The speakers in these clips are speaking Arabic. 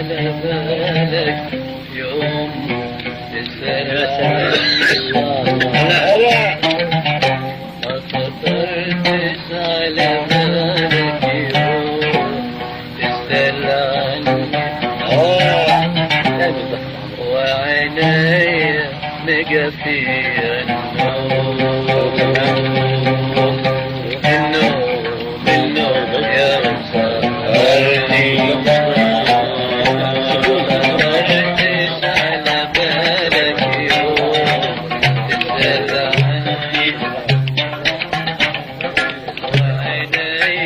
على بالك يوم تسألني ما خطرتش على بالك يوم تسألني وعيني نقى فيها النوم النوم يا مسهرني خطرتش على بالك يوم تسألني وعيني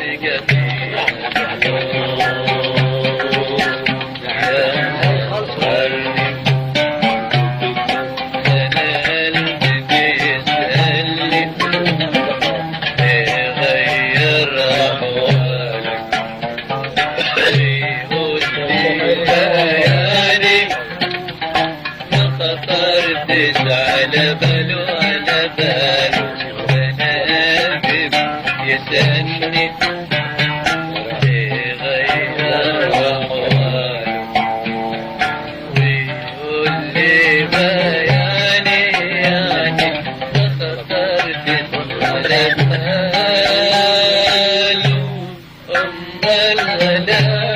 نقى فيها خطرتش على باله على باله وانا قلبي يسألني يغير احواله ويقول لي بياني يعني ما خطرتش على باله أم الغلال